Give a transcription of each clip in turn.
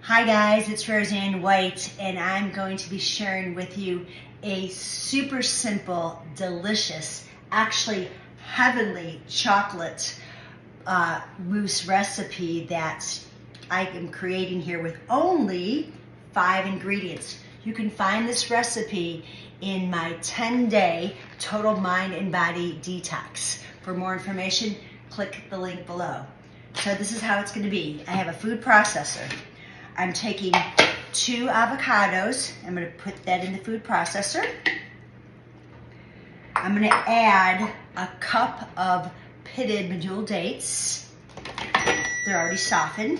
Hi guys, it's Roseanne White, and I'm going to be sharing with you a super simple, delicious, actually heavenly chocolate mousse recipe that I am creating here with only 5 ingredients. You can find this recipe in my 10-day total mind and body detox. For more information, click the link below. So this is how it's going to be. I have a food processor. I'm taking 2 avocados. I'm going to put that in the food processor. I'm going to add a cup of pitted medjool dates. They're already softened.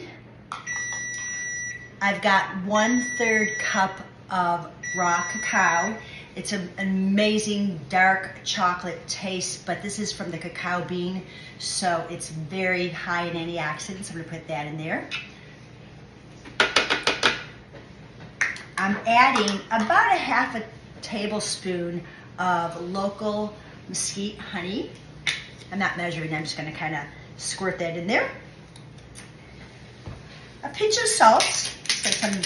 I've got 1/3 cup of raw cacao. It's an amazing dark chocolate taste, but this is from the cacao bean, so it's very high in antioxidants. I'm going to put that in there. I'm adding about a 1/2 tablespoon of local mesquite honey. I'm not measuring, I'm just going to kind of squirt that in there. A pinch of salt, so some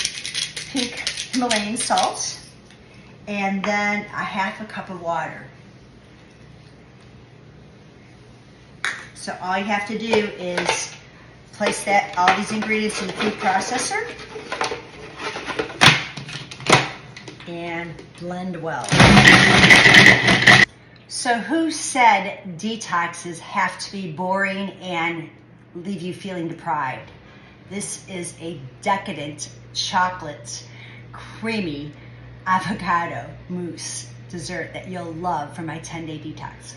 pink Himalayan salt, and then a 1/2 cup of water. So all you have to do is place all these ingredients in the food processor and blend well. So who said detoxes have to be boring and leave you feeling deprived? This is a decadent chocolate, creamy avocado mousse dessert that you'll love for my 10-day detox.